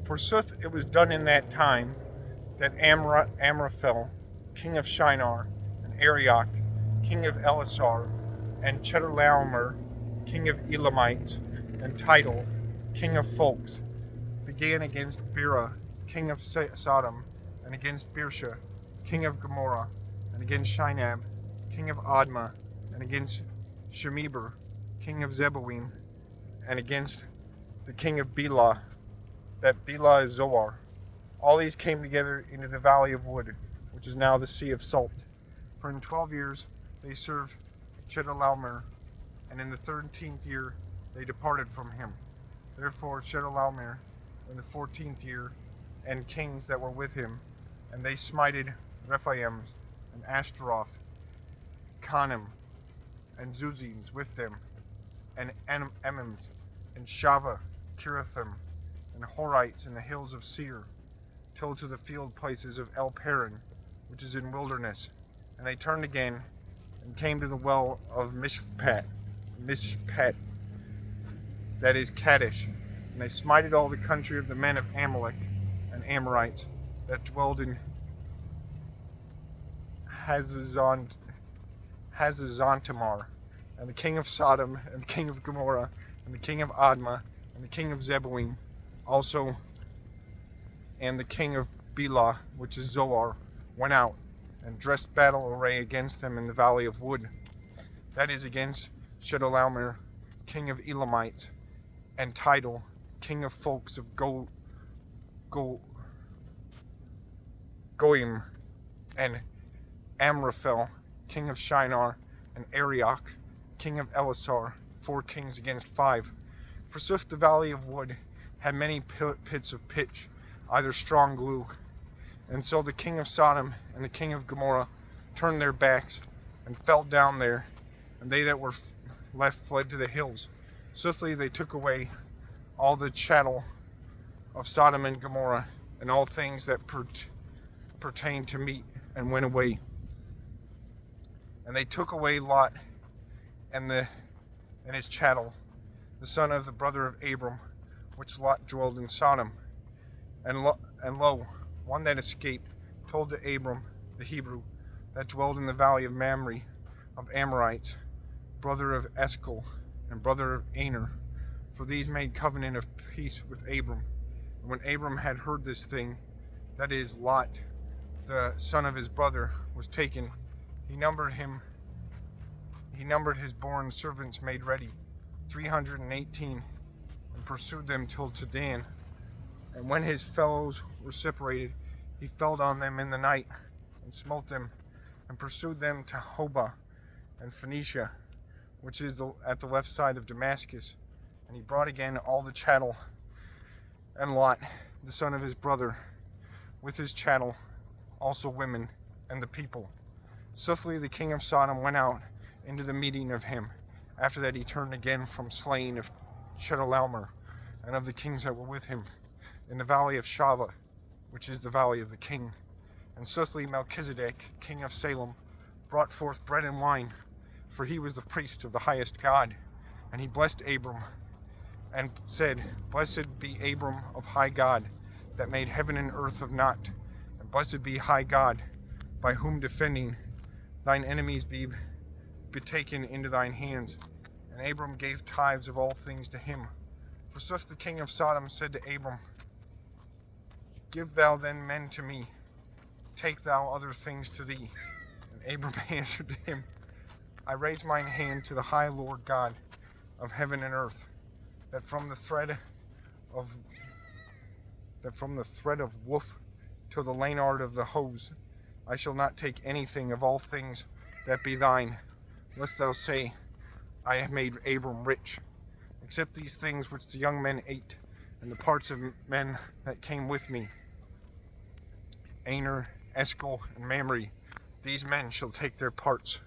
Forsooth it was done in that time that Amraphel, king of Shinar, and Arioch, king of Elasar, and Chedorlaomer, king of Elamites, and Tidal, king of Folks, began against Bera, king of Sodom, and against Birsha, king of Gomorrah, and against Shinab, king of Admah, and against Shemeber, king of Zeboim, and against the king of Bela, that Bela is Zoar. All these came together into the valley of Wood, which is now the Sea of Salt. For in 12 years they served Chedorlaomer, and in the 13th year they departed from him. Therefore Chedorlaomer in the 14th year, and kings that were with him, and they smited Rephaims, and Ashtaroth, Canim, and Zuzims with them, and Emims, and Shava, Kirathim, and Horites in the hills of Seir, till to the field places of El Paran, which is in wilderness. And they turned again, and came to the well of Mishpat, that is Kadesh. And they smited all the country of the men of Amalek and Amorites that dwelled in Hazazontamar, and the king of Sodom, and the king of Gomorrah, and the king of Admah, and the king of Zeboim, also, and the king of Bela, which is Zoar, went out and dressed battle array against them in the valley of Wood, that is against Chedorlaomer, king of Elamites, and Tidal, king of Folks of Goim, and Amraphel, king of Shinar, and Arioch, king of Elasar, 4 kings against 5. Forsooth the valley of Wood had many pits of pitch, either strong glue. And so the king of Sodom and the king of Gomorrah turned their backs and fell down there, and they that were left fled to the hills. Swiftly they took away all the chattel of Sodom and Gomorrah, and all things that pertained to meat, and went away. And they took away Lot and his chattel, the son of the brother of Abram, which Lot dwelled in Sodom. And lo, one that escaped told to Abram the Hebrew, that dwelled in the valley of Mamre, of Amorites, brother of Eshcol, and brother of Aner, for these made covenant of peace with Abram. And when Abram had heard this thing, that is, Lot, the son of his brother, was taken, he numbered his born servants made ready, 318, and pursued them till to Dan. And when his fellows were separated, he fell on them in the night, and smote them, and pursued them to Hobah and Phoenicia, which is at the left side of Damascus. And he brought again all the chattel, and Lot, the son of his brother, with his chattel, also women, and the people. Swiftly the king of Sodom went out into the meeting of him. After that he turned again from slaying of Chedorlaomer, and of the kings that were with him, in the valley of Shava, which is the valley of the king. And swiftly Melchizedek, king of Salem, brought forth bread and wine, for he was the priest of the highest God. And he blessed Abram, and said, Blessed be Abram of high God, that made heaven and earth of naught. And blessed be high God, by whom defending thine enemies be betaken into thine hands. And Abram gave tithes of all things to him. Forsooth the king of Sodom said to Abram, Give thou then men to me, take thou other things to thee. And Abram answered to him, I raise mine hand to the high Lord God of heaven and earth, that from the thread of woof till the lanard of the hose, I shall not take anything of all things that be thine, lest thou say, I have made Abram rich, except these things which the young men ate, and the parts of men that came with me, Aner, Eshcol, and Mamre, these men shall take their parts.